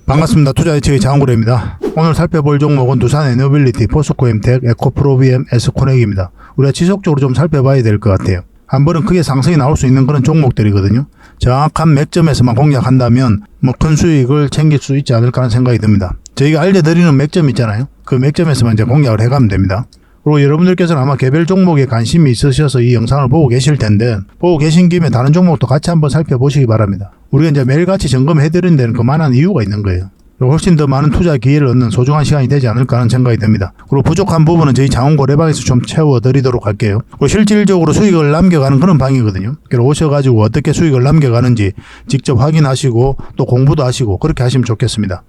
반갑습니다. 투자예측의 장원고래입니다. 오늘 살펴볼 종목은 두산 에너빌리티, 포스코엠텍, 에코프로비엠, 에스코넥입니다. 우리가 지속적으로 좀 살펴봐야 될 것 같아요. 한 번은 크게 상승이 나올 수 있는 그런 종목들이거든요. 정확한 맥점에서만 공략한다면 큰 수익을 챙길 수 있지 않을까 하는 생각이 듭니다. 저희가 알려드리는 맥점 있잖아요. 그 맥점에서만 이제 공략을 해가면 됩니다. 그리고 여러분들께서는 아마 개별 종목에 관심이 있으셔서 이 영상을 보고 계실 텐데, 보고 계신 김에 다른 종목도 같이 한번 살펴보시기 바랍니다. 우리가 이제 매일같이 점검해드리는 데는 그만한 이유가 있는 거예요. 훨씬 더 많은 투자 기회를 얻는 소중한 시간이 되지 않을까 하는 생각이 듭니다. 그리고 부족한 부분은 저희 장원고래방에서 좀 채워드리도록 할게요. 그리고 실질적으로 수익을 남겨가는 그런 방이거든요. 그래서 오셔가지고 어떻게 수익을 남겨가는지 직접 확인하시고 또 공부도 하시고 그렇게 하시면 좋겠습니다.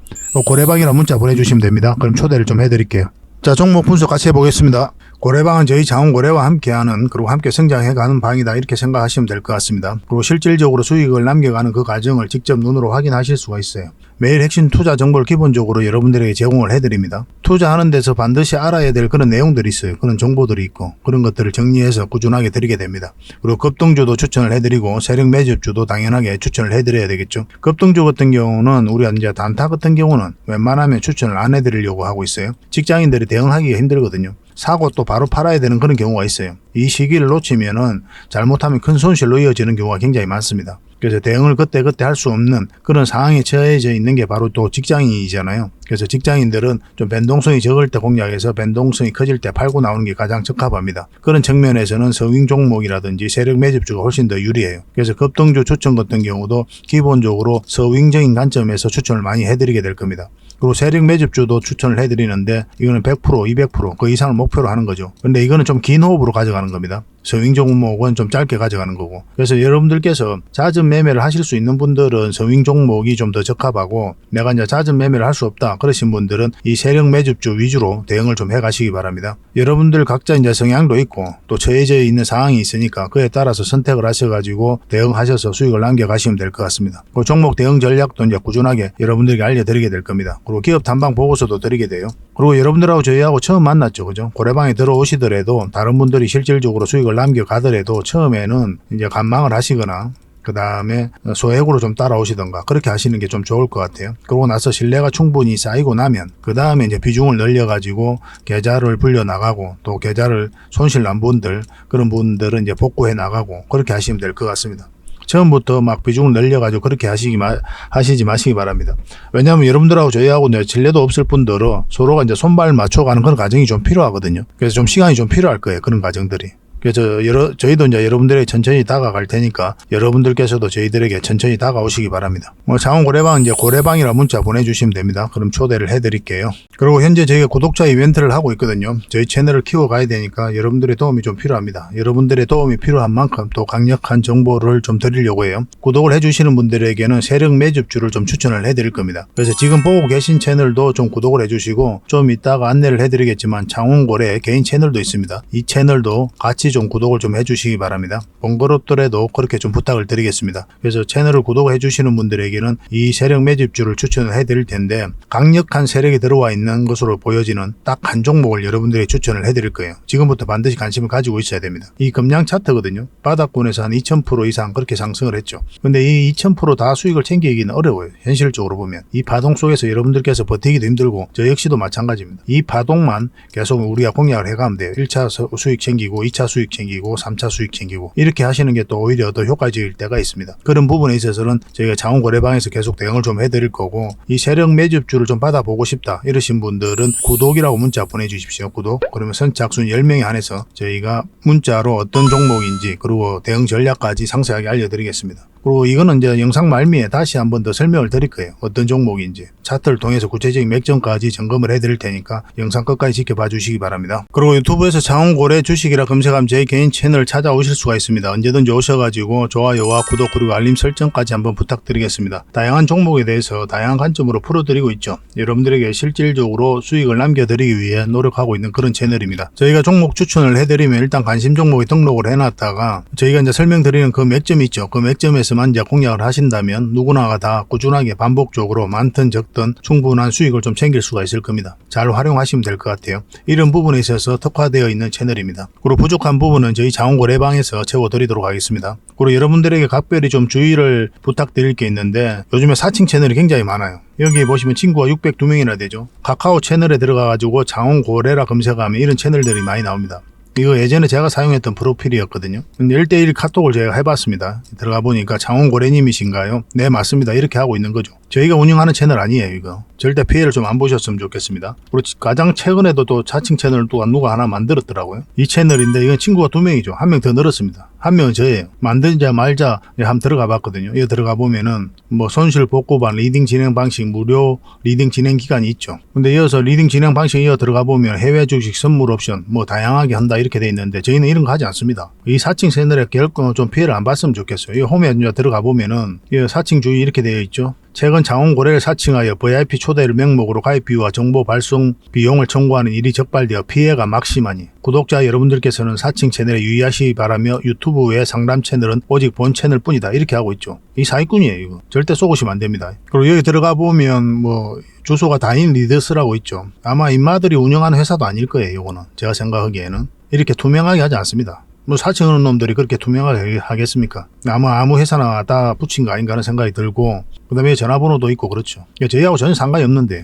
고래방이라 문자 보내주시면 됩니다. 그럼 초대를 좀 해드릴게요. 자, 종목 분석 같이 해보겠습니다. 고래방은 저희 장원고래와 함께하는, 그리고 함께 성장해가는 방이다, 이렇게 생각하시면 될 것 같습니다. 그리고 실질적으로 수익을 남겨가는 그 과정을 직접 눈으로 확인하실 수가 있어요. 매일 핵심 투자 정보를 기본적으로 여러분들에게 제공을 해드립니다. 투자하는 데서 반드시 알아야 될 그런 내용들이 있어요. 그런 정보들이 있고 그런 것들을 정리해서 꾸준하게 드리게 됩니다. 그리고 급등주도 추천을 해드리고 세력 매집주도 당연하게 추천을 해드려야 되겠죠. 급등주 같은 경우는 우리가 이제 단타 같은 경우는 웬만하면 추천을 안 해드리려고 하고 있어요. 직장인들이 대응하기가 힘들거든요. 사고 또 바로 팔아야 되는 그런 경우가 있어요. 이 시기를 놓치면은 잘못하면 큰 손실로 이어지는 경우가 굉장히 많습니다. 그래서 대응을 그때그때 할 수 없는 그런 상황에 처해져 있는 게 바로 또 직장인이잖아요. 그래서 직장인들은 좀 변동성이 적을 때 공략해서 변동성이 커질 때 팔고 나오는 게 가장 적합합니다. 그런 측면에서는 서윙 종목이라든지 세력 매집주가 훨씬 더 유리해요. 그래서 급등주 추천 같은 경우도 기본적으로 서윙적인 관점에서 추천을 많이 해드리게 될 겁니다. 그리고 세력 매집주도 추천을 해드리는데 이거는 100%, 200% 그 이상을 목표로 하는 거죠. 근데 이거는 좀 긴 호흡으로 가져가는 겁니다. 서윙 종목은 좀 짧게 가져가는 거고. 그래서 여러분들께서 잦은 매매를 하실 수 있는 분들은 서윙 종목이 좀 더 적합하고, 내가 이제 잦은 매매를 할 수 없다 그러신 분들은 이 세력 매집주 위주로 대응을 좀 해가시기 바랍니다. 여러분들 각자 이제 성향도 있고 또 처해져 있는 상황이 있으니까 그에 따라서 선택을 하셔가지고 대응하셔서 수익을 남겨가시면 될 것 같습니다. 그 종목 대응 전략도 이제 꾸준하게 여러분들에게 알려드리게 될 겁니다. 그리고 기업 탐방 보고서도 드리게 돼요. 그리고 여러분들하고 저희하고 처음 만났죠, 그죠? 고래방에 들어오시더라도 다른 분들이 실질적으로 수익을 남겨가더라도 처음에는 이제 관망을 하시거나 그 다음에 소액으로 좀 따라오시던가 그렇게 하시는 게 좀 좋을 것 같아요. 그러고 나서 신뢰가 충분히 쌓이고 나면 그 다음에 이제 비중을 늘려가지고 계좌를 불려 나가고 또 계좌를 손실 난 분들, 그런 분들은 이제 복구해 나가고 그렇게 하시면 될 것 같습니다. 처음부터 막 비중을 늘려가지고 그렇게 하시지 마시기 바랍니다. 왜냐하면 여러분들하고 저희하고 신뢰도 없을 뿐더러 서로가 이제 손발 맞춰가는 그런 과정이 좀 필요하거든요. 그래서 좀 시간이 좀 필요할 거예요. 그런 과정들이. 그래서 저희도 이제 여러분들에게 천천히 다가갈 테니까 여러분들께서도 저희들에게 천천히 다가오시기 바랍니다. 장원고래방은 이제 고래방이라 문자 보내주시면 됩니다. 그럼 초대를 해드릴게요. 그리고 현재 저희가 구독자 이벤트를 하고 있거든요. 저희 채널을 키워가야 되니까 여러분들의 도움이 좀 필요합니다. 여러분들의 도움이 필요한 만큼 또 강력한 정보를 좀 드리려고 해요. 구독을 해주시는 분들에게는 세력 매집주를 좀 추천을 해드릴 겁니다. 그래서 지금 보고 계신 채널도 좀 구독을 해주시고, 좀 이따가 안내를 해드리겠지만 장원고래 개인 채널도 있습니다. 이 채널도 같이 좀 구독을 좀 해주시기 바랍니다. 번거롭더라도 그렇게 좀 부탁을 드리겠습니다. 그래서 채널을 구독해 주시는 분들에게는 이 세력 매집주를 추천을 해드릴 텐데, 강력한 세력이 들어와 있는 것으로 보여지는 딱 한 종목을 여러분들이 추천을 해드릴 거예요. 지금부터 반드시 관심을 가지고 있어야 됩니다. 이 금량 차트거든요. 바닥권에서 한 2000% 이상 그렇게 상승을 했죠. 근데 이 2000% 다 수익을 챙기기는 어려워요. 현실적으로 보면 이 파동 속에서 여러분들께서 버티기도 힘들고 저 역시도 마찬가지입니다. 이 파동만 계속 우리가 공략을 해가면 돼요. 1차 수익 챙기고 2차 수익 챙기고 3차 수익 챙기고 이렇게 하시는 게 또 오히려 더 효과적일 때가 있습니다. 그런 부분에 있어서는 저희가 장원고래방에서 계속 대응을 좀 해드릴 거고, 이 세력 매집주를 좀 받아보고 싶다 이러신 분들은 구독이라고 문자 보내주십시오. 구독. 그러면 선착순 10명에 한해서 저희가 문자로 어떤 종목인지 그리고 대응 전략까지 상세하게 알려드리겠습니다. 그리고 이거는 이제 영상 말미에 다시 한번 더 설명을 드릴 거예요. 어떤 종목인지 차트를 통해서 구체적인 맥점까지 점검을 해드릴 테니까 영상 끝까지 지켜봐 주시기 바랍니다. 그리고 유튜브에서 장원고래 주식이라 검색하면 제 개인 채널 찾아오실 수가 있습니다. 언제든지 오셔가지고 좋아요와 구독 그리고 알림 설정까지 한번 부탁드리겠습니다. 다양한 종목에 대해서 다양한 관점으로 풀어드리고 있죠. 여러분들에게 실질적으로 수익을 남겨드리기 위해 노력하고 있는 그런 채널입니다. 저희가 종목 추천을 해드리면 일단 관심 종목에 등록을 해놨다가 저희가 이제 설명드리는 그 맥점이 있죠. 그 맥점에서 시장에서만 이제 공략을 하신다면 누구나가 다 꾸준하게 반복적으로 많든 적든 충분한 수익을 좀 챙길 수가 있을 겁니다. 잘 활용하시면 될 것 같아요. 이런 부분에 있어서 특화되어 있는 채널입니다. 그리고 부족한 부분은 저희 자원거래방에서 채워드리도록 하겠습니다. 그리고 여러분들에게 각별히 좀 주의를 부탁드릴 게 있는데 요즘에 사칭 채널이 굉장히 많아요. 여기 보시면 친구가 602명이나 되죠. 카카오 채널에 들어가가지고 자원거래라 검색하면 이런 채널들이 많이 나옵니다. 이거 예전에 제가 사용했던 프로필이었거든요. 근데 1대1 카톡을 제가 해봤습니다. 들어가 보니까 장원고래님이신가요? 네, 맞습니다. 이렇게 하고 있는 거죠. 저희가 운영하는 채널 아니에요, 이거. 절대 피해를 좀 안 보셨으면 좋겠습니다. 그리고 가장 최근에도 또 자칭 채널을 또 누가 하나 만들었더라고요. 이 채널인데 이건 친구가 2명이죠. 1명 더 늘었습니다. 1명은 저예요. 만들자 말자 한번 들어가 봤거든요. 여기 들어가 보면은 뭐 손실 복구반 리딩 진행 방식 무료 리딩 진행 기간이 있죠. 근데 이어서 리딩 진행 방식 이어 들어가 보면 해외 주식 선물 옵션 뭐 다양하게 한다 이렇게 돼 있는데 저희는 이런 거 하지 않습니다. 이 사칭 채널에 결코 좀 피해를 안 봤으면 좋겠어요. 이 홈에 들어가 보면은 이 사칭 주의 이렇게 되어 있죠. 최근 자원거래를 사칭하여 VIP 초대를 명목으로 가입 비유와 정보 발송 비용을 청구하는 일이 적발되어 피해가 막심하니 구독자 여러분들께서는 사칭 채널에 유의하시기 바라며 유튜브 외 상담 채널은 오직 본 채널 뿐이다 이렇게 하고 있죠. 이 사기꾼이에요. 이거 절대 속으시면 안 됩니다. 그리고 여기 들어가 보면 뭐 주소가 다인 리더스라고 있죠. 아마 인마들이 운영하는 회사도 아닐 거예요. 이거는 제가 생각하기에는 이렇게 투명하게 하지 않습니다. 뭐 사칭하는 놈들이 그렇게 투명하게 하겠습니까? 아무 회사나 다 붙인 거 아닌가 하는 생각이 들고 그 다음에 전화번호도 있고 그렇죠. 저희하고 전혀 상관이 없는데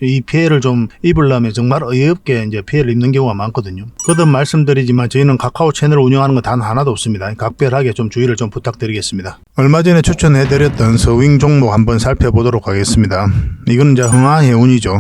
이 피해를 좀 입으려면 정말 어이없게 이제 피해를 입는 경우가 많거든요. 거듭 말씀드리지만 저희는 카카오 채널을 운영하는 건 단 하나도 없습니다. 각별하게 좀 주의를 좀 부탁드리겠습니다. 얼마 전에 추천해드렸던 서윙 종목 한번 살펴보도록 하겠습니다. 이건 이제 흥하해운이죠.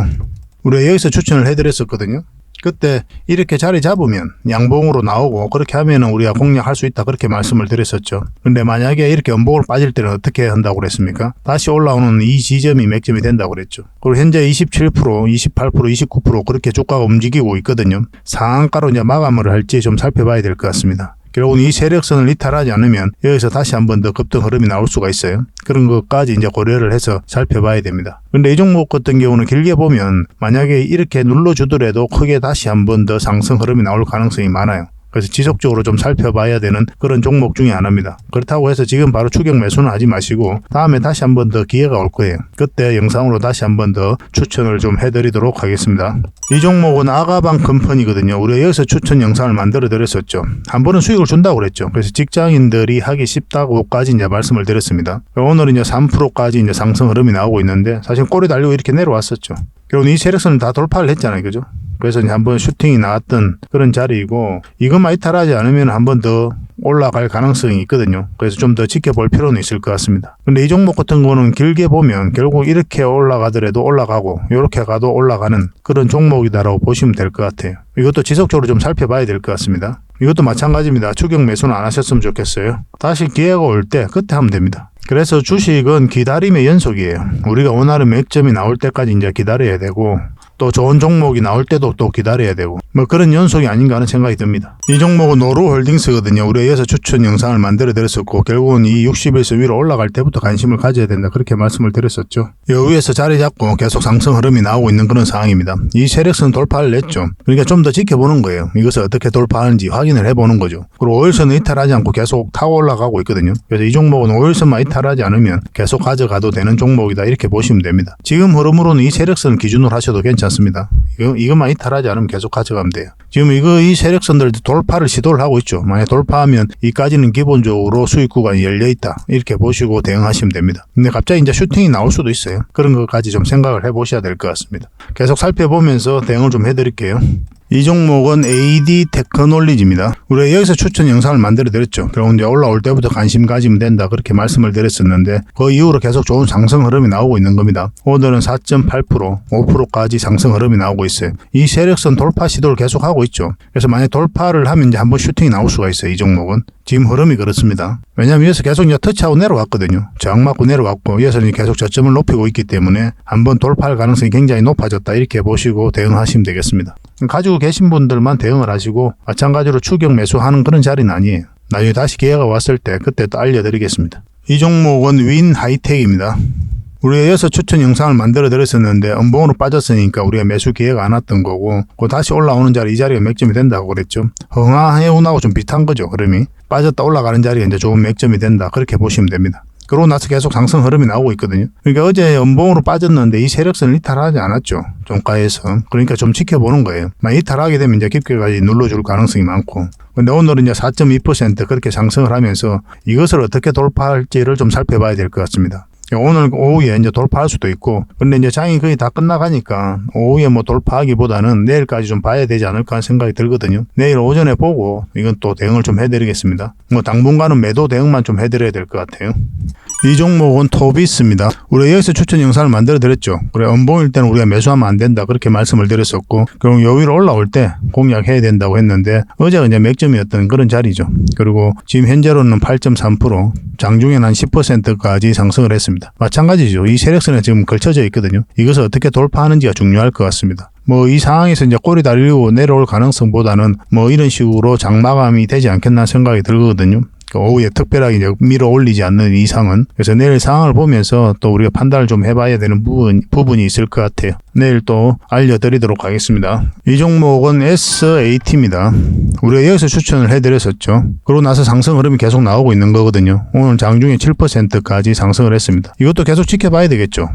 우리가 여기서 추천을 해드렸었거든요. 그때 이렇게 자리 잡으면 양봉으로 나오고 그렇게 하면은 우리가 공략할 수 있다 그렇게 말씀을 드렸었죠. 근데 만약에 이렇게 연봉을 빠질 때는 어떻게 한다고 그랬습니까? 다시 올라오는 이 지점이 맥점이 된다고 그랬죠. 그리고 현재 27%, 28%, 29% 그렇게 주가가 움직이고 있거든요. 상한가로 이제 마감을 할지 좀 살펴봐야 될 것 같습니다. 결국은 이 세력선을 이탈하지 않으면 여기서 다시 한 번 더 급등 흐름이 나올 수가 있어요. 그런 것까지 이제 고려를 해서 살펴봐야 됩니다. 근데 이 종목 같은 경우는 길게 보면 만약에 이렇게 눌러주더라도 크게 다시 한 번 더 상승 흐름이 나올 가능성이 많아요. 그래서 지속적으로 좀 살펴봐야 되는 그런 종목 중에 하나입니다. 그렇다고 해서 지금 바로 추격 매수는 하지 마시고 다음에 다시 한 번 더 기회가 올 거예요. 그때 영상으로 다시 한 번 더 추천을 좀 해드리도록 하겠습니다. 이 종목은 아가방 컴퍼니거든요. 우리가 여기서 추천 영상을 만들어 드렸었죠. 한 번은 수익을 준다고 그랬죠. 그래서 직장인들이 하기 쉽다고까지 이제 말씀을 드렸습니다. 오늘은 이제 3%까지 이제 상승 흐름이 나오고 있는데 사실 꼬리 달리고 이렇게 내려왔었죠. 결국 이 세력선은 다 돌파를 했잖아요. 그죠? 그래서 이제 한번 슈팅이 나왔던 그런 자리이고 이것만 이탈하지 않으면 한 번 더 올라갈 가능성이 있거든요. 그래서 좀 더 지켜볼 필요는 있을 것 같습니다. 근데 이 종목 같은 거는 길게 보면 결국 이렇게 올라가더라도 올라가고 이렇게 가도 올라가는 그런 종목이다라고 보시면 될 것 같아요. 이것도 지속적으로 좀 살펴봐야 될 것 같습니다. 이것도 마찬가지입니다. 추격 매수는 안 하셨으면 좋겠어요. 다시 기회가 올 때 그때 하면 됩니다. 그래서 주식은 기다림의 연속이에요. 우리가 원하는 맥점이 나올 때까지 이제 기다려야 되고 또 좋은 종목이 나올 때도 또 기다려야 되고 뭐 그런 연속이 아닌가 하는 생각이 듭니다. 이 종목은 노루홀딩스거든요. 우리가 이어서 추천 영상을 만들어 드렸었고 결국은 이 60에서 위로 올라갈 때부터 관심을 가져야 된다 그렇게 말씀을 드렸었죠. 여 위에서 자리 잡고 계속 상승 흐름이 나오고 있는 그런 상황입니다. 이 세력선 돌파를 냈죠. 그러니까 좀 더 지켜보는 거예요. 이것을 어떻게 돌파하는지 확인을 해보는 거죠. 그리고 5일선은 이탈하지 않고 계속 타고 올라가고 있거든요. 그래서 이 종목은 5일선만 이탈하지 않으면 계속 가져가도 되는 종목이다 이렇게 보시면 됩니다. 지금 흐름으로는 이 세력선 기준으로 하셔도 괜찮습니다. 이것만 이탈하지 않으면 계속 가져가면 돼요. 지금 이 세력선들 돌파를 시도를 하고 있죠. 만약 돌파하면 이까지는 기본적으로 수익 구간이 열려있다 이렇게 보시고 대응하시면 됩니다. 근데 갑자기 이제 슈팅이 나올 수도 있어요. 그런 것까지 좀 생각을 해보셔야 될 것 같습니다. 계속 살펴보면서 대응을 좀 해드릴게요. 이 종목은 AD 테크놀리지입니다. 우리가 여기서 추천 영상을 만들어 드렸죠. 결국 이제 올라올 때부터 관심 가지면 된다 그렇게 말씀을 드렸었는데 그 이후로 계속 좋은 상승 흐름이 나오고 있는 겁니다. 오늘은 4.8%, 5%까지 상승 흐름이 나오고 있어요. 이 세력선 돌파 시도를 계속 하고 있죠. 그래서 만약 돌파를 하면 이제 한번 슈팅이 나올 수가 있어요. 이 종목은. 지금 흐름이 그렇습니다. 왜냐하면 여기서 계속 이제 터치하고 내려왔거든요. 저항 맞고 내려왔고 여기서는 계속 저점을 높이고 있기 때문에 한번 돌파할 가능성이 굉장히 높아졌다 이렇게 보시고 대응하시면 되겠습니다. 가지고 계신 분들만 대응을 하시고 마찬가지로 추격 매수하는 그런 자리는 아니에요. 나중에 다시 기회가 왔을 때 그때 또 알려드리겠습니다. 이 종목은 윈 하이텍입니다. 우리가 이어서 추천 영상을 만들어 드렸었는데 음봉으로 빠졌으니까 우리가 매수 기회가 안 왔던 거고 그 다시 올라오는 자리 이 자리가 맥점이 된다고 그랬죠. 흥하해운하고 좀 비슷한 거죠. 흐름이 빠졌다 올라가는 자리가 이제 좋은 맥점이 된다 그렇게 보시면 됩니다. 그러고 나서 계속 상승 흐름이 나오고 있거든요. 그러니까 어제 음봉으로 빠졌는데 이 세력선을 이탈하지 않았죠. 종가에서. 그러니까 좀 지켜보는 거예요. 만약 이탈하게 되면 이제 깊게까지 눌러줄 가능성이 많고. 근데 오늘은 이제 4.2% 그렇게 상승을 하면서 이것을 어떻게 돌파할지를 좀 살펴봐야 될 것 같습니다. 오늘 오후에 이제 돌파할 수도 있고, 근데 이제 장이 거의 다 끝나가니까 오후에 뭐 돌파하기보다는 내일까지 좀 봐야 되지 않을까 하는 생각이 들거든요. 내일 오전에 보고 이건 또 대응을 좀 해드리겠습니다. 뭐 당분간은 매도 대응만 좀 해드려야 될 것 같아요. 이 종목은 토비스입니다. 우리가 여기서 추천 영상을 만들어 드렸죠. 그래, 음봉일 때는 우리가 매수하면 안 된다 그렇게 말씀을 드렸었고, 그럼 요 위로 올라올 때 공략해야 된다고 했는데 어제가 이제 맥점이었던 그런 자리죠. 그리고 지금 현재로는 8.3%, 장중에는 한 10%까지 상승을 했습니다. 마찬가지죠. 이 세력선에 지금 걸쳐져 있거든요. 이것을 어떻게 돌파하는지가 중요할 것 같습니다. 뭐 이 상황에서 이제 꼬리 다리고 내려올 가능성보다는 뭐 이런 식으로 장마감이 되지 않겠나 생각이 들거든요. 오후에 특별하게 이제 밀어 올리지 않는 이상은. 그래서 내일 상황을 보면서 또 우리가 판단을 좀 해봐야 되는 부분이 있을 것 같아요. 내일 또 알려드리도록 하겠습니다. 이 종목은 SAT입니다. 우리가 여기서 추천을 해드렸었죠. 그러고 나서 상승 흐름이 계속 나오고 있는 거거든요. 오늘 장중에 7%까지 상승을 했습니다. 이것도 계속 지켜봐야 되겠죠.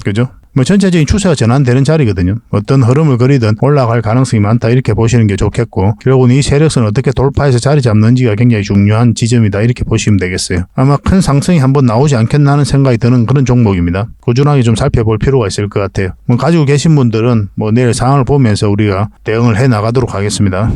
그죠? 뭐 전체적인 추세가 전환되는 자리거든요. 어떤 흐름을 그리든 올라갈 가능성이 많다 이렇게 보시는 게 좋겠고, 결국은 이 세력선을 어떻게 돌파해서 자리 잡는지가 굉장히 중요한 지점이다 이렇게 보시면 되겠어요. 아마 큰 상승이 한번 나오지 않겠나 하는 생각이 드는 그런 종목입니다. 꾸준하게 좀 살펴볼 필요가 있을 것 같아요. 뭐 가지고 계신 분들은 뭐 내일 상황을 보면서 우리가 대응을 해 나가도록 하겠습니다.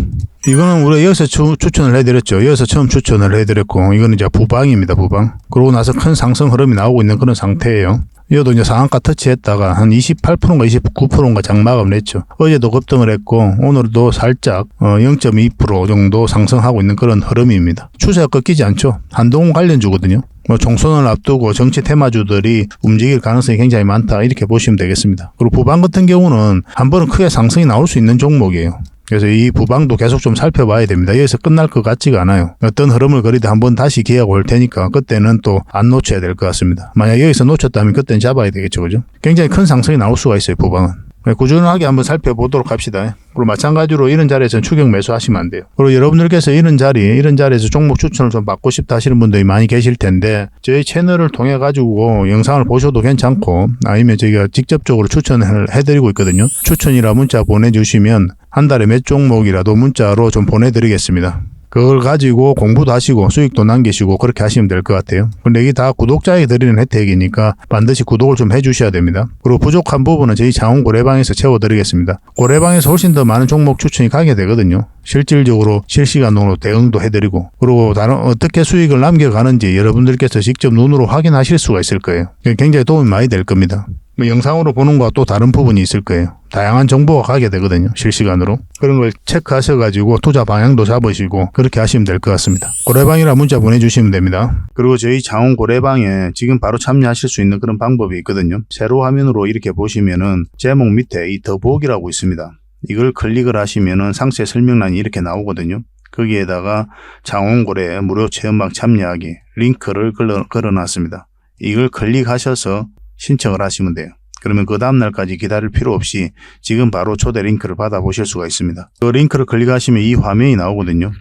이거는 우리가 여기서 추천을 해드렸죠. 여기서 처음 추천을 해드렸고, 이거는 이제 부방입니다. 부방. 그러고 나서 큰 상승 흐름이 나오고 있는 그런 상태예요. 이것도 이제 상한가 터치했다가 한 28%인가 29%인가 장마감을 했죠. 어제도 급등을 했고 오늘도 살짝 0.2% 정도 상승하고 있는 그런 흐름입니다. 추세가 꺾이지 않죠. 한동훈 관련주거든요. 뭐 총선을 앞두고 정치 테마주들이 움직일 가능성이 굉장히 많다 이렇게 보시면 되겠습니다. 그리고 부방 같은 경우는 한 번은 크게 상승이 나올 수 있는 종목이에요. 그래서 이 부방도 계속 좀 살펴봐야 됩니다. 여기서 끝날 것 같지가 않아요. 어떤 흐름을 그리든 한번 다시 기회가 올 테니까 그때는 또 안 놓쳐야 될 것 같습니다. 만약 여기서 놓쳤다면 그때는 잡아야 되겠죠. 그죠? 굉장히 큰 상승이 나올 수가 있어요. 부방은. 꾸준하게 한번 살펴보도록 합시다. 그리고 마찬가지로 이런 자리에서는 추격 매수하시면 안 돼요. 그리고 여러분들께서 이런 자리에서 종목 추천을 좀 받고 싶다 하시는 분들이 많이 계실 텐데, 저희 채널을 통해 가지고 영상을 보셔도 괜찮고, 아니면 저희가 직접적으로 추천을 해드리고 있거든요. 추천이라 문자 보내주시면 한 달에 몇 종목이라도 문자로 좀 보내드리겠습니다. 그걸 가지고 공부도 하시고 수익도 남기시고 그렇게 하시면 될 것 같아요. 근데 이게 다 구독자에게 드리는 혜택이니까 반드시 구독을 좀 해주셔야 됩니다. 그리고 부족한 부분은 저희 장원 고래방에서 채워드리겠습니다. 고래방에서 훨씬 더 많은 종목 추천이 가게 되거든요. 실질적으로 실시간으로 대응도 해드리고, 그리고 다른 어떻게 수익을 남겨가는지 여러분들께서 직접 눈으로 확인하실 수가 있을 거예요. 굉장히 도움이 많이 될 겁니다. 영상으로 보는 거와 또 다른 부분이 있을 거예요. 다양한 정보가 가게 되거든요. 실시간으로. 그런 걸 체크하셔가지고 투자 방향도 잡으시고 그렇게 하시면 될 것 같습니다. 고래방이라 문자 보내주시면 됩니다. 그리고 저희 장원 고래방에 지금 바로 참여하실 수 있는 그런 방법이 있거든요. 세로 화면으로 이렇게 보시면은 제목 밑에 이 더보기라고 있습니다. 이걸 클릭을 하시면은 상세 설명란이 이렇게 나오거든요. 거기에다가 장원고래 무료 체험방 참여하기 링크를 걸어놨습니다. 이걸 클릭하셔서 신청을 하시면 돼요. 그러면 그 다음날까지 기다릴 필요 없이 지금 바로 초대 링크를 받아보실 수가 있습니다. 그 링크를 클릭하시면 이 화면이 나오거든요.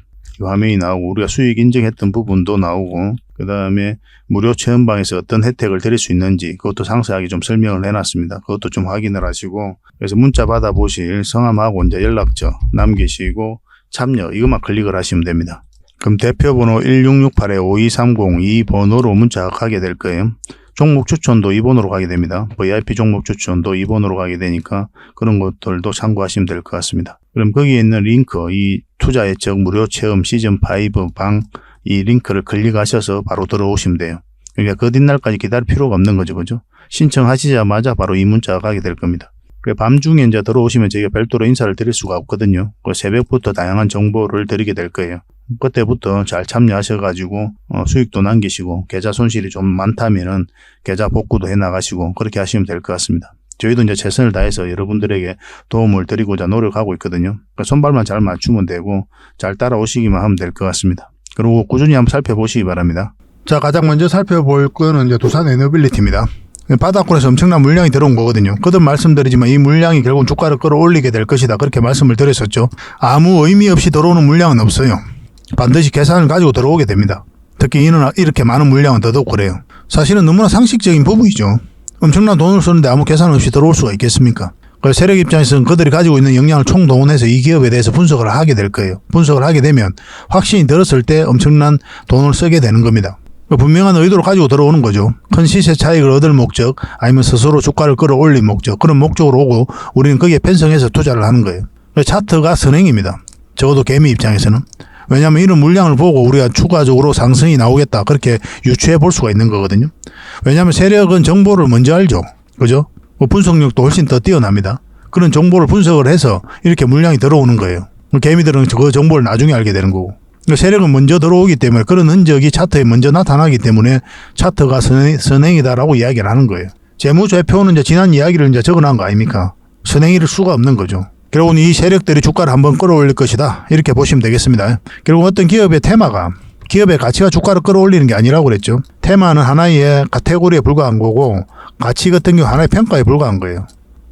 이 화면이 나오고 우리가 수익 인증했던 부분도 나오고, 그 다음에 무료 체험방에서 어떤 혜택을 드릴 수 있는지 그것도 상세하게 좀 설명을 해놨습니다. 그것도 좀 확인을 하시고, 그래서 문자 받아보실 성함하고 이제 연락처 남기시고 참여 이것만 클릭을 하시면 됩니다. 그럼 대표번호 1668-5230 이 번호로 문자가 가게 될 거예요. 종목 추천도 이 번호로 가게 됩니다. VIP 종목 추천도 이 번호로 가게 되니까 그런 것들도 참고하시면 될 것 같습니다. 그럼 거기에 있는 링크, 이 투자 예측 무료 체험 시즌5 방 이 링크를 클릭하셔서 바로 들어오시면 돼요. 그러니까 그 뒷날까지 기다릴 필요가 없는 거죠. 그죠? 신청하시자마자 바로 이 문자가 가게 될 겁니다. 밤중에 이제 들어오시면 저희가 별도로 인사를 드릴 수가 없거든요. 새벽부터 다양한 정보를 드리게 될 거예요. 그때부터 잘 참여하셔가지고 수익도 남기시고 계좌 손실이 좀 많다면은 계좌 복구도 해 나가시고 그렇게 하시면 될 것 같습니다. 저희도 이제 최선을 다해서 여러분들에게 도움을 드리고자 노력하고 있거든요. 손발만 잘 맞추면 되고 잘 따라오시기만 하면 될 것 같습니다. 그리고 꾸준히 한번 살펴보시기 바랍니다. 자, 가장 먼저 살펴볼 거는 이제 두산 에너빌리티입니다. 바닥권에서 엄청난 물량이 들어온 거거든요. 거듭 말씀드리지만 이 물량이 결국 주가를 끌어올리게 될 것이다. 그렇게 말씀을 드렸었죠. 아무 의미 없이 들어오는 물량은 없어요. 반드시 계산을 가지고 들어오게 됩니다. 특히 이렇게 많은 물량은 더더욱 그래요. 사실은 너무나 상식적인 부분이죠. 엄청난 돈을 쓰는데 아무 계산 없이 들어올 수가 있겠습니까? 그래서 세력 입장에서는 그들이 가지고 있는 역량을 총동원해서 이 기업에 대해서 분석을 하게 될 거예요. 분석을 하게 되면 확신이 들었을 때 엄청난 돈을 쓰게 되는 겁니다. 분명한 의도를 가지고 들어오는 거죠. 큰 시세 차익을 얻을 목적, 아니면 스스로 주가를 끌어올릴 목적, 그런 목적으로 오고 우리는 거기에 편성해서 투자를 하는 거예요. 차트가 선행입니다. 적어도 개미 입장에서는. 왜냐하면 이런 물량을 보고 우리가 추가적으로 상승이 나오겠다, 그렇게 유추해 볼 수가 있는 거거든요. 왜냐하면 세력은 정보를 먼저 알죠. 그죠? 분석력도 훨씬 더 뛰어납니다. 그런 정보를 분석을 해서 이렇게 물량이 들어오는 거예요. 개미들은 그 정보를 나중에 알게 되는 거고. 세력은 먼저 들어오기 때문에 그런 흔적이 차트에 먼저 나타나기 때문에 차트가 선행이다라고 이야기를 하는 거예요. 재무제표는 이제 지난 이야기를 이제 적어놓은 거 아닙니까? 선행일 수가 없는 거죠. 결국은 이 세력들이 주가를 한번 끌어올릴 것이다, 이렇게 보시면 되겠습니다. 결국 어떤 기업의 테마가, 기업의 가치가 주가를 끌어올리는 게 아니라고 그랬죠. 테마는 하나의 카테고리에 불과한 거고 가치 같은 경우 하나의 평가에 불과한 거예요.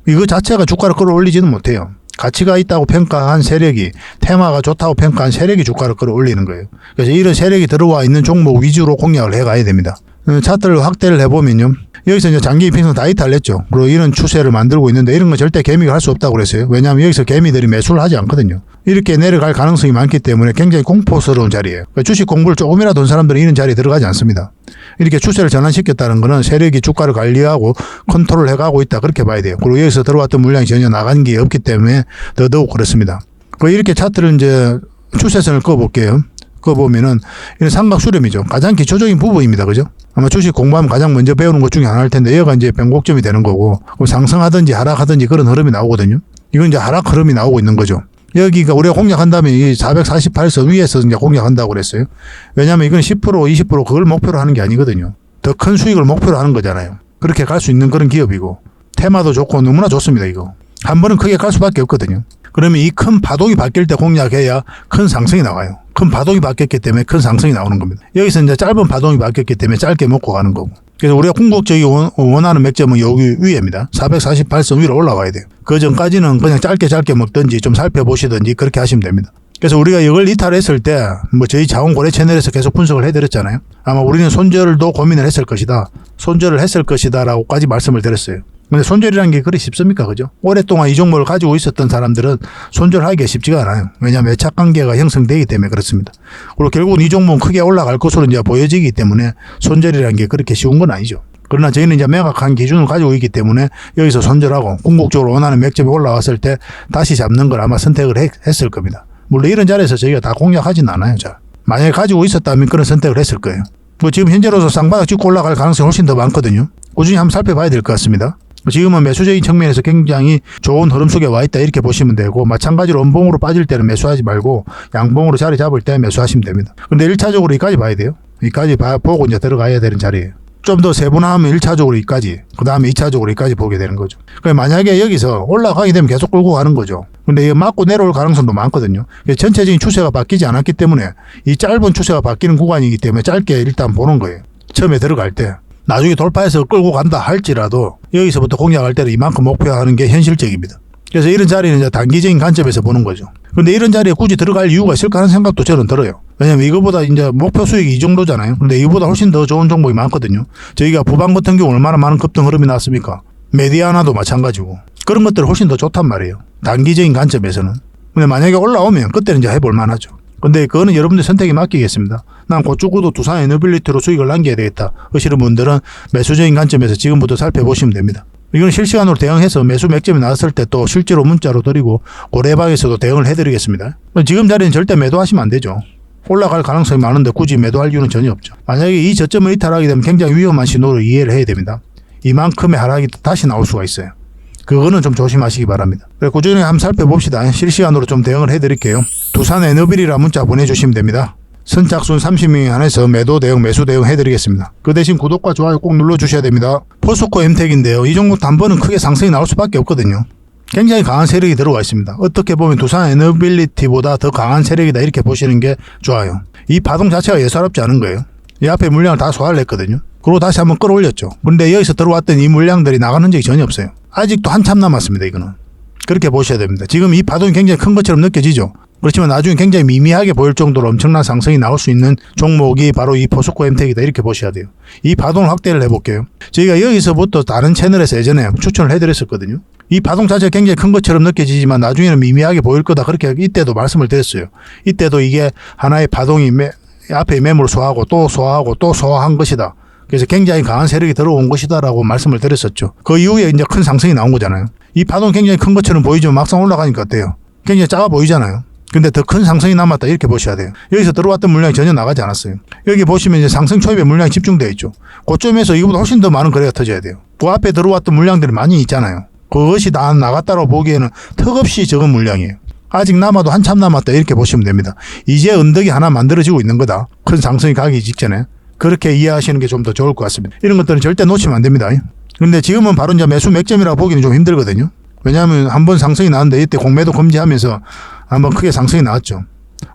이거 자체가 주가를 끌어올리지는 못해요. 가치가 있다고 평가한 세력이, 테마가 좋다고 평가한 세력이 주가를 끌어올리는 거예요. 그래서 이런 세력이 들어와 있는 종목 위주로 공략을 해가야 됩니다. 차트를 확대를 해보면요, 여기서 이제 장기 이평선 다 이탈했죠. 그리고 이런 추세를 만들고 있는데 이런 건 절대 개미가 할 수 없다고 그랬어요. 왜냐하면 여기서 개미들이 매수를 하지 않거든요. 이렇게 내려갈 가능성이 많기 때문에 굉장히 공포스러운 자리예요. 그러니까 주식 공부를 조금이라도 한 사람들은 이런 자리에 들어가지 않습니다. 이렇게 추세를 전환시켰다는 것은 세력이 주가를 관리하고 컨트롤 해가고 있다, 그렇게 봐야 돼요. 그리고 여기서 들어왔던 물량이 전혀 나간 게 없기 때문에 더더욱 그렇습니다. 이렇게 차트를 이제 추세선을 그어볼게요. 그거 보면은 이런 삼각 수렴이죠. 가장 기초적인 부분입니다. 그죠? 아마 주식 공부하면 가장 먼저 배우는 것 중에 하나일 텐데, 여기가 이제 변곡점이 되는 거고, 상승하든지 하락하든지 그런 흐름이 나오거든요. 이건 이제 하락 흐름이 나오고 있는 거죠. 여기가 우리가 공략한다면 이 448선 위에서 이제 공략한다고 그랬어요. 왜냐하면 이건 10%, 20% 그걸 목표로 하는 게 아니거든요. 더 큰 수익을 목표로 하는 거잖아요. 그렇게 갈 수 있는 그런 기업이고, 테마도 좋고 너무나 좋습니다. 이거 한 번은 크게 갈 수밖에 없거든요. 그러면 이 큰 파동이 바뀔 때 공략해야 큰 상승이 나와요. 큰 파동이 바뀌었기 때문에 큰 상승이 나오는 겁니다. 여기서 이제 짧은 파동이 바뀌었기 때문에 짧게 먹고 가는 거고. 그래서 우리가 궁극적이 원하는 맥점은 여기 위에입니다. 448선 위로 올라가야 돼요. 그 전까지는 그냥 짧게 먹든지 좀 살펴보시든지 그렇게 하시면 됩니다. 그래서 우리가 이걸 이탈했을 때 저희 자원고래 채널에서 계속 분석을 해드렸잖아요. 아마 우리는 손절도 고민을 했을 것이다. 손절을 했을 것이다 라고까지 말씀을 드렸어요. 근데 손절이라는 게 그리 쉽습니까? 그죠? 오랫동안 이 종목을 가지고 있었던 사람들은 손절하기가 쉽지가 않아요. 왜냐하면 애착관계가 형성되기 때문에 그렇습니다. 그리고 결국은 이 종목은 크게 올라갈 것으로 이제 보여지기 때문에 손절이라는 게 그렇게 쉬운 건 아니죠. 그러나 저희는 이제 매각한 기준을 가지고 있기 때문에 여기서 손절하고 궁극적으로 원하는 맥점이 올라왔을 때 다시 잡는 걸 아마 선택을 했을 겁니다. 물론 이런 자리에서 저희가 다 공략하진 않아요. 만약에 가지고 있었다면 그런 선택을 했을 거예요. 지금 현재로서 쌍바닥 찍고 올라갈 가능성이 훨씬 더 많거든요. 꾸준히 한번 살펴봐야 될 것 같습니다. 지금은 매수적인 측면에서 굉장히 좋은 흐름 속에 와 있다, 이렇게 보시면 되고, 마찬가지로 음봉으로 빠질 때는 매수하지 말고 양봉으로 자리 잡을 때 매수하시면 됩니다. 근데 1차적으로 여기까지 봐야 돼요. 여기까지 보고 이제 들어가야 되는 자리예요. 좀 더 세분화하면 1차적으로 여기까지, 그 다음에 2차적으로 여기까지 보게 되는 거죠. 그러니까 만약에 여기서 올라가게 되면 계속 끌고 가는 거죠. 근데 이거 맞고 내려올 가능성도 많거든요. 전체적인 추세가 바뀌지 않았기 때문에, 이 짧은 추세가 바뀌는 구간이기 때문에 짧게 일단 보는 거예요. 처음에 들어갈 때. 나중에 돌파해서 끌고 간다 할지라도 여기서부터 공략할 때는 이만큼 목표하는 게 현실적입니다. 그래서 이런 자리는 이제 단기적인 관점에서 보는 거죠. 그런데 이런 자리에 굳이 들어갈 이유가 있을까 하는 생각도 저는 들어요. 왜냐면 이거보다 이제 목표 수익이 이 정도잖아요. 근데 이거보다 훨씬 더 좋은 종목이 많거든요. 저희가 부방 같은 경우 얼마나 많은 급등 흐름이 나왔습니까? 메디아나도 마찬가지고. 그런 것들이 훨씬 더 좋단 말이에요. 단기적인 관점에서는. 근데 만약에 올라오면 그때는 이제 해볼 만하죠. 근데 그거는 여러분들 선택에 맡기겠습니다. 난 고축구도 두산 에너빌리티로 수익을 남겨야 되겠다 하시는 분들은 매수적인 관점에서 지금부터 살펴보시면 됩니다. 이건 실시간으로 대응해서 매수 맥점이 나왔을 때 또 실제로 문자로 드리고 고래방에서도 대응을 해드리겠습니다. 지금 자리는 절대 매도하시면 안 되죠. 올라갈 가능성이 많은데 굳이 매도할 이유는 전혀 없죠. 만약에 이 저점을 이탈하게 되면 굉장히 위험한 신호를 이해를 해야 됩니다. 이만큼의 하락이 다시 나올 수가 있어요. 그거는 좀 조심하시기 바랍니다. 꾸준히 한번 살펴봅시다. 실시간으로 좀 대응을 해드릴게요. 두산 에너빌이라 문자 보내주시면 됩니다. 선착순 30명에 한해서 매도 대응, 매수 대응 해드리겠습니다. 그 대신 구독과 좋아요 꼭 눌러주셔야 됩니다. 포스코 엠텍인데요. 이 종목 단번은 크게 상승이 나올 수밖에 없거든요. 굉장히 강한 세력이 들어와 있습니다. 어떻게 보면 두산 에너빌리티보다 더 강한 세력이다, 이렇게 보시는 게 좋아요. 이 파동 자체가 예사롭지 않은 거예요. 이 앞에 물량을 다 소화를 했거든요. 그리고 다시 한번 끌어올렸죠. 그런데 여기서 들어왔던 이 물량들이 나가는 흔적이 전혀 없어요. 아직도 한참 남았습니다. 이거는. 그렇게 보셔야 됩니다. 지금 이 파동이 굉장히 큰 것처럼 느껴지죠. 그렇지만 나중에 굉장히 미미하게 보일 정도로 엄청난 상승이 나올 수 있는 종목이 바로 이 포스코 엠텍이다. 이렇게 보셔야 돼요. 이 파동을 확대를 해볼게요. 저희가 여기서부터 다른 채널에서 예전에 추천을 해드렸었거든요. 이 파동 자체가 굉장히 큰 것처럼 느껴지지만 나중에는 미미하게 보일 거다. 그렇게 이때도 말씀을 드렸어요. 이때도 이게 하나의 파동이 앞에 매물을 소화하고 또 소화하고 또 소화한 것이다. 그래서 굉장히 강한 세력이 들어온 것이다라고 말씀을 드렸었죠. 그 이후에 이제 큰 상승이 나온 거잖아요. 이 파동 굉장히 큰 것처럼 보이지만 막상 올라가니까 어때요? 굉장히 작아 보이잖아요. 근데 더 큰 상승이 남았다. 이렇게 보셔야 돼요. 여기서 들어왔던 물량이 전혀 나가지 않았어요. 여기 보시면 이제 상승 초입에 물량이 집중되어 있죠. 고점에서 이거보다 훨씬 더 많은 거래가 터져야 돼요. 그 앞에 들어왔던 물량들이 많이 있잖아요. 그것이 다 나갔다고 보기에는 턱없이 적은 물량이에요. 아직 남아도 한참 남았다. 이렇게 보시면 됩니다. 이제 언덕이 하나 만들어지고 있는 거다. 큰 상승이 가기 직전에. 그렇게 이해하시는 게 좀 더 좋을 것 같습니다. 이런 것들은 절대 놓치면 안 됩니다. 근데 지금은 바로 이제 매수 맥점이라고 보기는 좀 힘들거든요. 왜냐하면 한번 상승이 나왔는데 이때 공매도 금지하면서 한번 크게 상승이 나왔죠.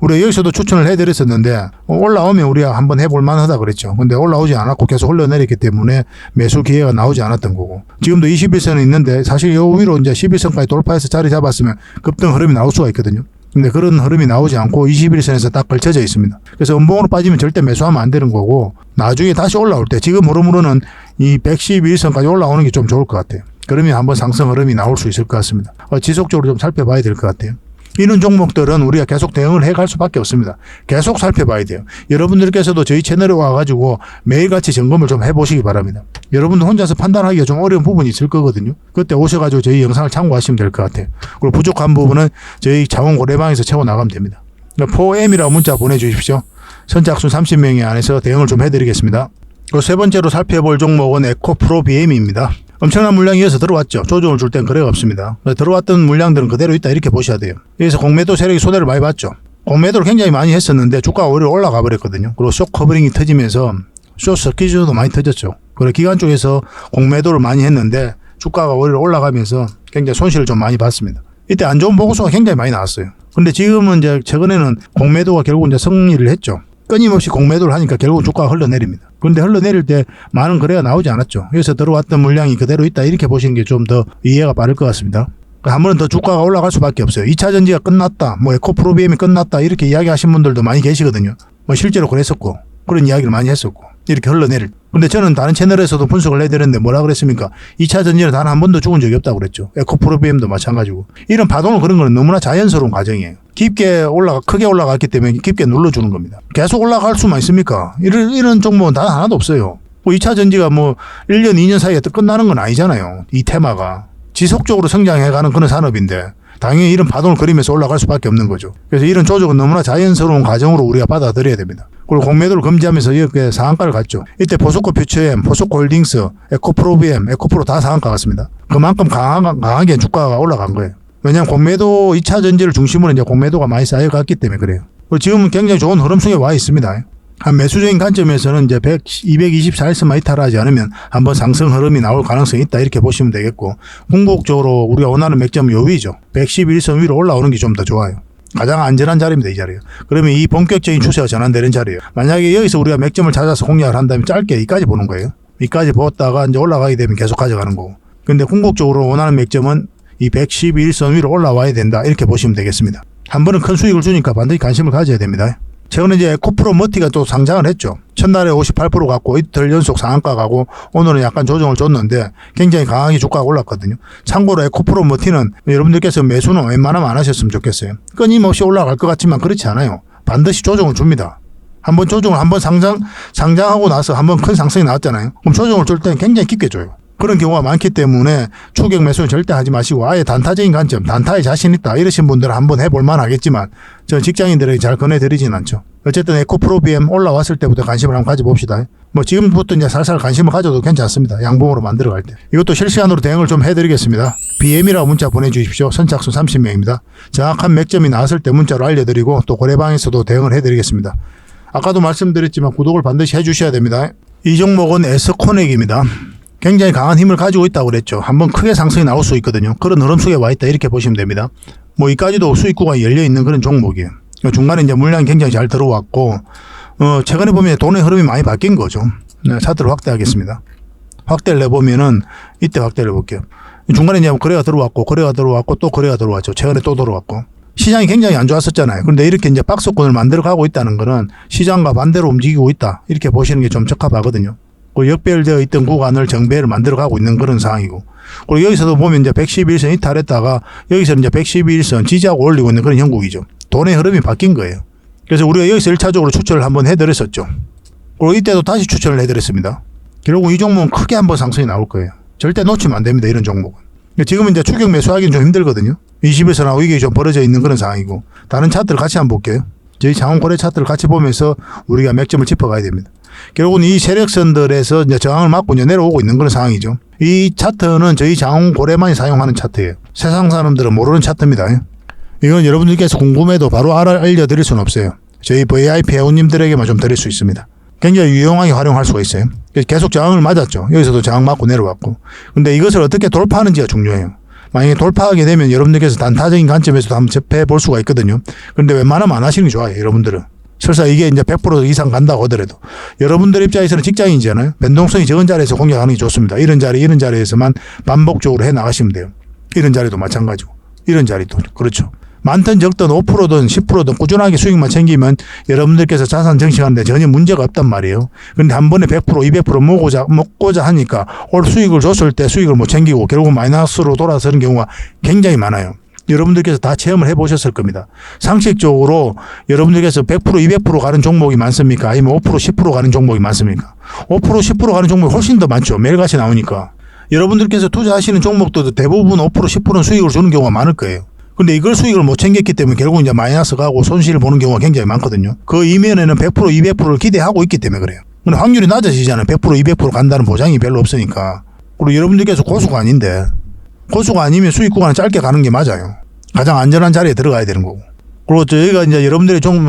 우리가 여기서도 추천을 해드렸었는데 올라오면 우리가 한번 해볼 만하다 그랬죠. 근데 올라오지 않았고 계속 흘러내렸기 때문에 매수 기회가 나오지 않았던 거고, 지금도 21선은 있는데 사실 요 위로 이제 11선까지 돌파해서 자리 잡았으면 급등 흐름이 나올 수가 있거든요. 근데 그런 흐름이 나오지 않고 21선에서 딱 걸쳐져 있습니다. 그래서 음봉으로 빠지면 절대 매수하면 안 되는 거고, 나중에 다시 올라올 때 지금 흐름으로는 이 111선까지 올라오는 게 좀 좋을 것 같아요. 그러면 한번 상승 흐름이 나올 수 있을 것 같습니다. 지속적으로 좀 살펴봐야 될 것 같아요. 이런 종목들은 우리가 계속 대응을 해갈 수밖에 없습니다. 계속 살펴봐야 돼요. 여러분들께서도 저희 채널에 와가지고 매일같이 점검을 좀 해보시기 바랍니다. 여러분들 혼자서 판단하기가 좀 어려운 부분이 있을 거거든요. 그때 오셔가지고 저희 영상을 참고하시면 될 것 같아요. 그리고 부족한 부분은 저희 자원 고래방에서 채워나가면 됩니다. 4M이라고 문자 보내주십시오. 선착순 30명이 안에서 대응을 좀 해드리겠습니다. 그리고 세 번째로 살펴볼 종목은 에코프로 BM입니다. 엄청난 물량이 이어서 들어왔죠. 조정을 줄 땐 거래가 없습니다. 들어왔던 물량들은 그대로 있다. 이렇게 보셔야 돼요. 여기서 공매도 세력이 손해를 많이 봤죠. 공매도를 굉장히 많이 했었는데 주가가 오히려 올라가 버렸거든요. 그리고 숏 커버링이 터지면서 숏 서키즈도 많이 터졌죠. 그리고 기관 쪽에서 공매도를 많이 했는데 주가가 오히려 올라가면서 굉장히 손실을 좀 많이 봤습니다. 이때 안 좋은 보고서가 굉장히 많이 나왔어요. 근데 지금은 이제 최근에는 공매도가 결국 이제 승리를 했죠. 끊임없이 공매도를 하니까 결국 주가가 흘러내립니다. 그런데 흘러내릴 때 많은 거래가 나오지 않았죠. 여기서 들어왔던 물량이 그대로 있다. 이렇게 보시는 게 좀 더 이해가 빠를 것 같습니다. 한 번은 더 주가가 올라갈 수밖에 없어요. 2차 전지가 끝났다. 에코프로비엠이 끝났다. 이렇게 이야기하신 분들도 많이 계시거든요. 실제로 그랬었고 그런 이야기를 많이 했었고 이렇게 흘러내릴. 근데 저는 다른 채널에서도 분석을 해드렸는데 뭐라 그랬습니까? 2차 전지는 단 한 번도 죽은 적이 없다고 그랬죠. 에코프로비엠도 마찬가지고. 이런 파동을 그런 거는 너무나 자연스러운 과정이에요. 크게 올라갔기 때문에 깊게 눌러주는 겁니다. 계속 올라갈 수만 있습니까? 이런 종목은 단 하나도 없어요. 2차 전지가 1년, 2년 사이에 또 끝나는 건 아니잖아요. 이 테마가. 지속적으로 성장해가는 그런 산업인데 당연히 이런 파동을 그리면서 올라갈 수밖에 없는 거죠. 그래서 이런 조정은 너무나 자연스러운 과정으로 우리가 받아들여야 됩니다. 그리고 공매도를 금지하면서 이렇게 상한가를 갔죠. 이때 포스코 퓨처엠, 포스코 홀딩스, 에코프로비엠, 에코프로 다 상한가 갔습니다. 그만큼 강하게 주가가 올라간 거예요. 왜냐하면 공매도 2차 전지를 중심으로 이제 공매도가 많이 쌓여갔기 때문에 그래요. 지금은 굉장히 좋은 흐름 속에 와 있습니다. 한 매수적인 관점에서는 이제 224일선만 이탈하지 않으면 한번 상승 흐름이 나올 가능성이 있다. 이렇게 보시면 되겠고, 궁극적으로 우리가 원하는 맥점은 요 위죠. 111선 위로 올라오는 게 좀 더 좋아요. 가장 안전한 자리입니다. 이 자리가. 그러면 이 본격적인 추세가 전환되는 자리예요. 만약에 여기서 우리가 맥점을 찾아서 공략을 한다면 짧게 여기까지 보는 거예요. 여기까지 보았다가 이제 올라가게 되면 계속 가져가는 거고. 근데 궁극적으로 원하는 맥점은 이 111선 위로 올라와야 된다. 이렇게 보시면 되겠습니다. 한 번은 큰 수익을 주니까 반드시 관심을 가져야 됩니다. 최근에 이제 에코프로 머티가 또 상장을 했죠. 첫날에 58% 갖고 이틀 연속 상한가 가고 오늘은 약간 조정을 줬는데 굉장히 강하게 주가가 올랐거든요. 참고로 에코프로 머티는 여러분들께서 매수는 웬만하면 안 하셨으면 좋겠어요. 끊임없이 올라갈 것 같지만 그렇지 않아요. 반드시 조정을 줍니다. 한번 조정을 한번 상장하고 나서 한번 큰 상승이 나왔잖아요. 그럼 조정을 줄 때는 굉장히 깊게 줘요. 그런 경우가 많기 때문에 추격 매수는 절대 하지 마시고 아예 단타적인 관점, 단타에 자신 있다 이러신 분들은 한번 해볼 만하겠지만 전 직장인들에게 잘 권해드리진 않죠. 어쨌든 에코프로비엠 올라왔을 때부터 관심을 한번 가져봅시다. 지금부터 이제 살살 관심을 가져도 괜찮습니다. 양봉으로 만들어갈 때. 이것도 실시간으로 대응을 좀 해드리겠습니다. BM이라고 문자 보내주십시오. 선착순 30명입니다. 정확한 맥점이 나왔을 때 문자로 알려드리고 또 고래방에서도 대응을 해드리겠습니다. 아까도 말씀드렸지만 구독을 반드시 해주셔야 됩니다. 이 종목은 에스코넥입니다. 굉장히 강한 힘을 가지고 있다고 그랬죠. 한번 크게 상승이 나올 수 있거든요. 그런 흐름 속에 와 있다 이렇게 보시면 됩니다. 이까지도 수익구가 열려있는 그런 종목이에요. 중간에 이제 물량이 굉장히 잘 들어왔고 최근에 보면 돈의 흐름이 많이 바뀐 거죠. 네, 차트를 확대하겠습니다. 확대를 해보면은 이때 확대를 해볼게요. 중간에 이제 거래가 들어왔고 또 거래가 들어왔죠. 최근에 또 들어왔고. 시장이 굉장히 안 좋았었잖아요. 그런데 이렇게 이제 박스권을 만들어 가고 있다는 거는 시장과 반대로 움직이고 있다. 이렇게 보시는 게 좀 적합하거든요. 그 역별되어 있던 구간을 정배를 만들어 가고 있는 그런 상황이고. 그리고 여기서도 보면 이제 111선 이탈했다가 여기서 이제 111선 지지하고 올리고 있는 그런 형국이죠. 돈의 흐름이 바뀐 거예요. 그래서 우리가 여기서 1차적으로 추천을 한번 해드렸었죠. 그리고 이때도 다시 추천을 해드렸습니다. 결국 이 종목은 크게 한번 상승이 나올 거예요. 절대 놓치면 안 됩니다. 이런 종목은. 지금은 이제 추격 매수하기는 좀 힘들거든요. 20에서 나오고 이게 좀 벌어져 있는 그런 상황이고. 다른 차트를 같이 한번 볼게요. 저희 장원고래 차트를 같이 보면서 우리가 맥점을 짚어가야 됩니다. 결국은 이 세력선들에서 이제 저항을 맞고 이제 내려오고 있는 그런 상황이죠. 이 차트는 저희 장원고래만이 사용하는 차트예요. 세상 사람들은 모르는 차트입니다. 이건 여러분들께서 궁금해도 바로 알려드릴 수는 없어요. 저희 VIP 회원님들에게만 좀 드릴 수 있습니다. 굉장히 유용하게 활용할 수가 있어요. 계속 저항을 맞았죠. 여기서도 저항 맞고 내려왔고. 근데 이것을 어떻게 돌파하는지가 중요해요. 만약에 돌파하게 되면 여러분들께서 단타적인 관점에서도 한번 접해 볼 수가 있거든요. 그런데 웬만하면 안 하시는 게 좋아요. 여러분들은. 설사 이게 이제 100% 이상 간다고 하더라도. 여러분들 입장에서는 직장인이잖아요. 변동성이 적은 자리에서 공략하는 게 좋습니다. 이런 자리에서만 반복적으로 해 나가시면 돼요. 이런 자리도 마찬가지고. 이런 자리도. 그렇죠. 많든 적든 5%든 10%든 꾸준하게 수익만 챙기면 여러분들께서 자산 정식하는데 전혀 문제가 없단 말이에요. 그런데 한 번에 100%, 200% 먹고자 하니까 올 수익을 줬을 때 수익을 못 챙기고 결국 마이너스로 돌아서는 경우가 굉장히 많아요. 여러분들께서 다 체험을 해보셨을 겁니다. 상식적으로 여러분들께서 100%, 200% 가는 종목이 많습니까? 아니면 5%, 10% 가는 종목이 많습니까? 5%, 10% 가는 종목이 훨씬 더 많죠. 매일같이 나오니까. 여러분들께서 투자하시는 종목도 대부분 5%, 10%는 수익을 주는 경우가 많을 거예요. 근데 이걸 수익을 못 챙겼기 때문에 결국 이제 마이너스 가고 손실을 보는 경우가 굉장히 많거든요. 그 이면에는 100%, 200%를 기대하고 있기 때문에 그래요. 근데 확률이 낮아지잖아요. 100%, 200% 간다는 보장이 별로 없으니까. 그리고 여러분들께서 고수가 아닌데, 고수가 아니면 수익 구간은 짧게 가는 게 맞아요. 가장 안전한 자리에 들어가야 되는 거고. 그리고 저희가 이제 여러분들이 좀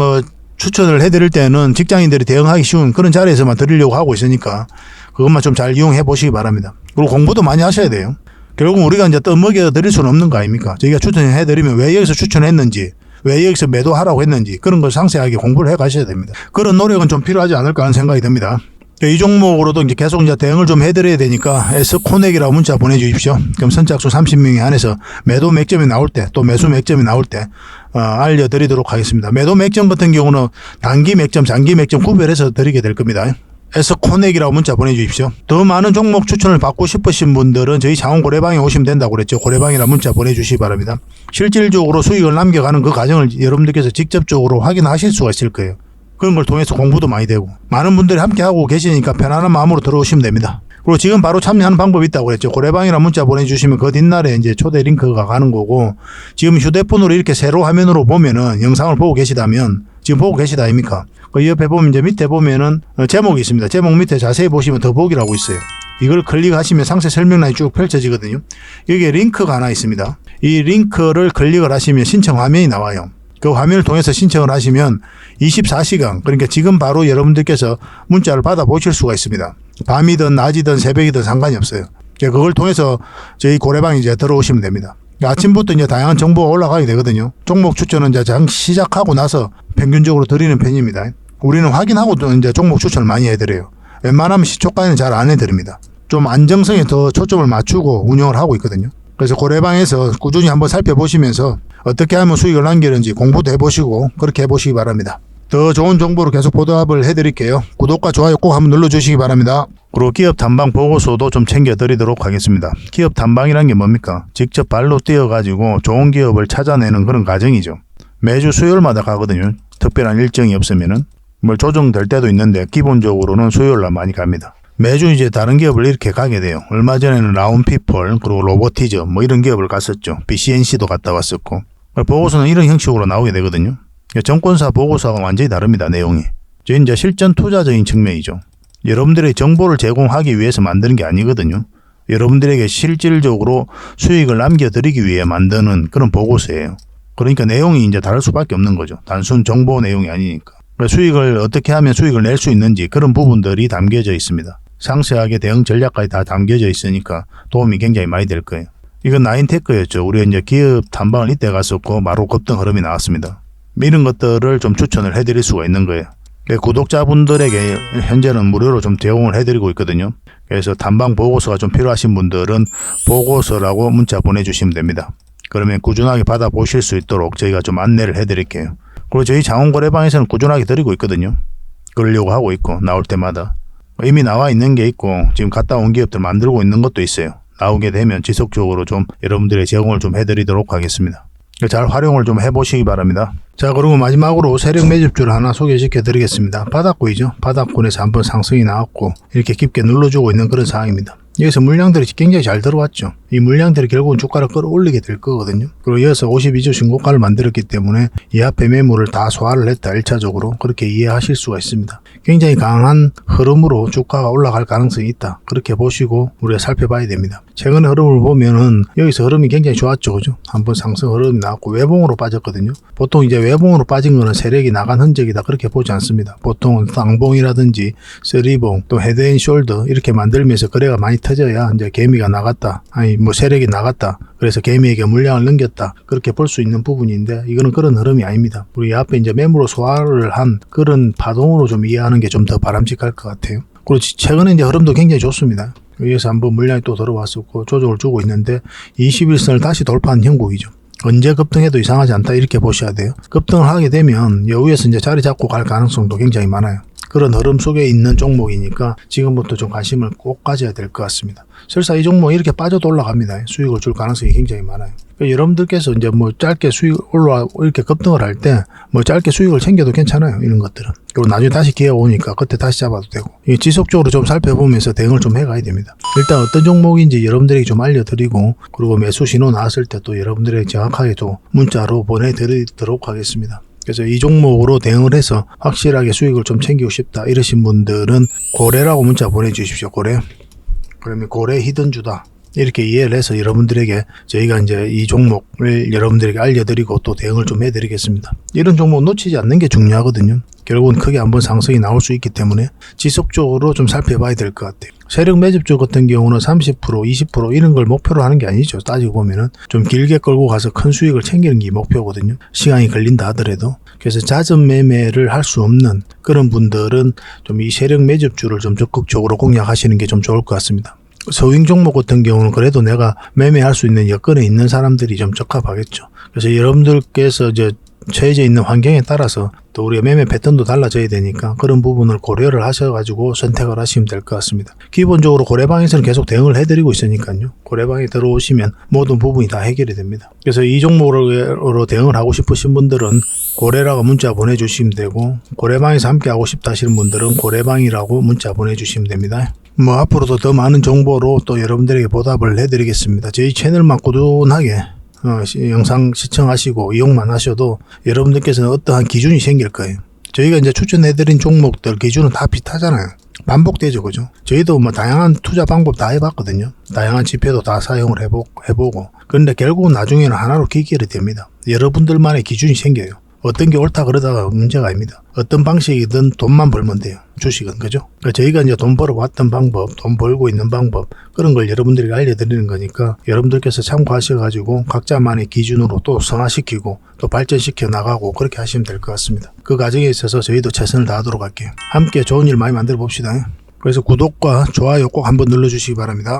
추천을 해드릴 때는 직장인들이 대응하기 쉬운 그런 자리에서만 드리려고 하고 있으니까 그것만 좀 잘 이용해 보시기 바랍니다. 그리고 공부도 많이 하셔야 돼요. 결국 우리가 이제 떠먹여 드릴 수는 없는 거 아닙니까? 저희가 추천해 드리면 왜 여기서 추천했는지, 왜 여기서 매도하라고 했는지 그런 걸 상세하게 공부를 해 가셔야 됩니다. 그런 노력은 좀 필요하지 않을까 하는 생각이 듭니다. 이 종목으로도 이제 계속 이제 대응을 좀 해드려야 되니까 S코넥이라고 문자 보내주십시오. 그럼 선착순 30명에 한해서 매도 맥점이 나올 때 또 매수 맥점이 나올 때 알려드리도록 하겠습니다. 매도 맥점 같은 경우는 단기 맥점, 장기 맥점 구별해서 드리게 될 겁니다. S코넥이라고 문자 보내주십시오. 더 많은 종목 추천을 받고 싶으신 분들은 저희 장원 고래방에 오시면 된다고 그랬죠. 고래방이라 문자 보내주시기 바랍니다. 실질적으로 수익을 남겨가는 그 과정을 여러분들께서 직접적으로 확인하실 수가 있을 거예요. 그런 걸 통해서 공부도 많이 되고 많은 분들이 함께 하고 계시니까 편안한 마음으로 들어오시면 됩니다. 그리고 지금 바로 참여하는 방법이 있다고 그랬죠. 고래방이라 문자 보내주시면 그 뒷날에 이제 초대 링크가 가는 거고, 지금 휴대폰으로 이렇게 세로 화면으로 보면은 영상을 보고 계시다면 지금 보고 계시다 아닙니까? 그 옆에 보면 이제 밑에 보면은 제목이 있습니다. 제목 밑에 자세히 보시면 더보기라고 있어요. 이걸 클릭하시면 상세 설명란이 쭉 펼쳐지거든요. 여기에 링크가 하나 있습니다. 이 링크를 클릭을 하시면 신청 화면이 나와요. 그 화면을 통해서 신청을 하시면 24시간, 그러니까 지금 바로 여러분들께서 문자를 받아보실 수가 있습니다. 밤이든 낮이든 새벽이든 상관이 없어요. 그걸 통해서 저희 고래방에 이제 들어오시면 됩니다. 아침부터 이제 다양한 정보가 올라가게 되거든요. 종목 추천은 이제 장 시작하고 나서 평균적으로 드리는 편입니다. 우리는 확인하고 또 이제 종목 추천을 많이 해드려요. 웬만하면 시초가에는 잘 안 해드립니다. 좀 안정성에 더 초점을 맞추고 운영을 하고 있거든요. 그래서 고래방에서 꾸준히 한번 살펴보시면서 어떻게 하면 수익을 남기는지 공부도 해보시고 그렇게 해보시기 바랍니다. 더 좋은 정보로 계속 보답을 해드릴게요. 구독과 좋아요 꼭 한번 눌러주시기 바랍니다. 그리고 기업 탐방 보고서도 좀 챙겨드리도록 하겠습니다. 기업 탐방이란 게 뭡니까? 직접 발로 뛰어가지고 좋은 기업을 찾아내는 그런 과정이죠. 매주 수요일마다 가거든요. 특별한 일정이 없으면은 뭐 조정될 때도 있는데 기본적으로는 수요일날 많이 갑니다. 매주 이제 다른 기업을 이렇게 가게 돼요. 얼마 전에는 라운피플 그리고 로보티즈 뭐 이런 기업을 갔었죠. BCNC도 갔다 왔었고. 보고서는 이런 형식으로 나오게 되거든요. 정권사 보고서가 완전히 다릅니다. 내용이. 저희 이제 실전 투자적인 측면이죠. 여러분들의 정보를 제공하기 위해서 만드는 게 아니거든요. 여러분들에게 실질적으로 수익을 남겨드리기 위해 만드는 그런 보고서예요. 그러니까 내용이 이제 다를 수밖에 없는 거죠. 단순 정보 내용이 아니니까. 수익을 어떻게 하면 수익을 낼 수 있는지 그런 부분들이 담겨져 있습니다. 상세하게 대응 전략까지 다 담겨져 있으니까 도움이 굉장히 많이 될 거예요. 이건 나인테크였죠. 우리가 이제 기업 탐방을 이때 갔었고 바로 급등 흐름이 나왔습니다. 이런 것들을 좀 추천을 해드릴 수가 있는 거예요. 구독자분들에게 현재는 무료로 좀 제공을 해드리고 있거든요. 그래서 탐방 보고서가 좀 필요하신 분들은 보고서라고 문자 보내주시면 됩니다. 그러면 꾸준하게 받아보실 수 있도록 저희가 좀 안내를 해드릴게요. 그리고 저희 장원거래방에서는 꾸준하게 드리고 있거든요. 그러려고 하고 있고 나올 때마다 이미 나와 있는 게 있고 지금 갔다 온 기업들 만들고 있는 것도 있어요. 나오게 되면 지속적으로 좀 여러분들의 제공을 좀 해드리도록 하겠습니다. 잘 활용을 좀 해보시기 바랍니다. 자, 그리고 마지막으로 세력 매집주를 하나 소개시켜 드리겠습니다. 바닥권이죠. 바닥권에서 한번 상승이 나왔고 이렇게 깊게 눌러주고 있는 그런 상황입니다. 여기서 물량들이 굉장히 잘 들어왔죠. 이 물량들이 결국은 주가를 끌어올리게 될 거거든요. 그리고 이어서 52주 신고가를 만들었기 때문에 이 앞에 매물을 다 소화를 했다. 1차적으로 그렇게 이해하실 수가 있습니다. 굉장히 강한 흐름으로 주가가 올라갈 가능성이 있다. 그렇게 보시고 우리가 살펴봐야 됩니다. 최근의 흐름을 보면은 여기서 흐름이 굉장히 좋았죠. 그죠? 한번 상승 흐름이 나왔고 외봉으로 빠졌거든요. 보통 이제 외봉으로 빠진 거는 세력이 나간 흔적이다. 그렇게 보지 않습니다. 보통은 쌍봉이라든지 쓰리봉 또 헤드앤숄더 이렇게 만들면서 거래가 많이 터져야 이제 개미가 나갔다. 아니 뭐 세력이 나갔다. 그래서 개미에게 물량을 넘겼다. 그렇게 볼 수 있는 부분인데 이거는 그런 흐름이 아닙니다. 우리 앞에 이제 매물로 소화를 한 그런 파동으로 좀 이해하는 게 좀 더 바람직할 것 같아요. 그리고 최근에 이제 흐름도 굉장히 좋습니다. 여기서 한번 물량이 또 들어왔었고 조정을 주고 있는데 21선을 다시 돌파한 형국이죠. 언제 급등해도 이상하지 않다 이렇게 보셔야 돼요. 급등을 하게 되면 여기에서 이제 자리 잡고 갈 가능성도 굉장히 많아요. 그런 흐름 속에 있는 종목이니까 지금부터 좀 관심을 꼭 가져야 될 것 같습니다. 설사 이 종목 이렇게 빠져도 올라갑니다. 수익을 줄 가능성이 굉장히 많아요. 그러니까 여러분들께서 이제 뭐 짧게 수익 올라오고 이렇게 급등을 할 때 뭐 짧게 수익을 챙겨도 괜찮아요. 이런 것들은. 그리고 나중에 다시 기회가 오니까 그때 다시 잡아도 되고. 이게 지속적으로 좀 살펴보면서 대응을 좀 해가야 됩니다. 일단 어떤 종목인지 여러분들에게 좀 알려드리고 그리고 매수 신호 나왔을 때 또 여러분들에게 정확하게 또 문자로 보내드리도록 하겠습니다. 그래서 이 종목으로 대응을 해서 확실하게 수익을 좀 챙기고 싶다 이러신 분들은 고래라고 문자 보내주십시오. 고래. 그러면 고래 히든주다. 이렇게 이해를 해서 여러분들에게 저희가 이제 이 종목을 여러분들에게 알려드리고 또 대응을 좀 해드리겠습니다. 이런 종목 놓치지 않는 게 중요하거든요. 결국은 크게 한번 상승이 나올 수 있기 때문에 지속적으로 좀 살펴봐야 될 것 같아요. 세력 매집주 같은 경우는 30%, 20% 이런 걸 목표로 하는 게 아니죠. 따지고 보면은 좀 길게 끌고 가서 큰 수익을 챙기는 게 목표거든요. 시간이 걸린다 하더라도. 그래서 잦은 매매를 할 수 없는 그런 분들은 좀 이 세력 매집주를 좀 적극적으로 공략하시는 게 좀 좋을 것 같습니다. 서윙 종목 같은 경우는 그래도 내가 매매할 수 있는 여건에 있는 사람들이 좀 적합하겠죠. 그래서 여러분들께서 이제 처해져 있는 환경에 따라서 또 우리가 매매 패턴도 달라져야 되니까 그런 부분을 고려를 하셔가지고 선택을 하시면 될 것 같습니다. 기본적으로 고래방에서는 계속 대응을 해드리고 있으니까요. 고래방에 들어오시면 모든 부분이 다 해결이 됩니다. 그래서 이 종목으로 대응을 하고 싶으신 분들은 고래라고 문자 보내주시면 되고 고래방에서 함께 하고 싶다 하시는 분들은 고래방이라고 문자 보내주시면 됩니다. 뭐 앞으로도 더 많은 정보로 또 여러분들에게 보답을 해드리겠습니다. 저희 채널만 꾸준하게 영상 시청하시고 이용만 하셔도 여러분들께서는 어떠한 기준이 생길 거예요. 저희가 이제 추천해드린 종목들 기준은 다 비슷하잖아요. 반복되죠, 그죠? 저희도 뭐 다양한 투자 방법 다 해봤거든요. 다양한 지표도 다 사용을 해보고. 그런데 결국은 나중에는 하나로 귀결이 됩니다. 여러분들만의 기준이 생겨요. 어떤 게 옳다 그러다가 문제가 아닙니다. 어떤 방식이든 돈만 벌면 돼요. 주식은, 그죠? 그러니까 저희가 이제 돈 벌어왔던 방법, 돈 벌고 있는 방법, 그런 걸 여러분들에게 알려드리는 거니까 여러분들께서 참고하셔가지고 각자만의 기준으로 또 성화시키고 또 발전시켜 나가고 그렇게 하시면 될 것 같습니다. 그 과정에 있어서 저희도 최선을 다하도록 할게요. 함께 좋은 일 많이 만들어 봅시다. 그래서 구독과 좋아요 꼭 한번 눌러주시기 바랍니다.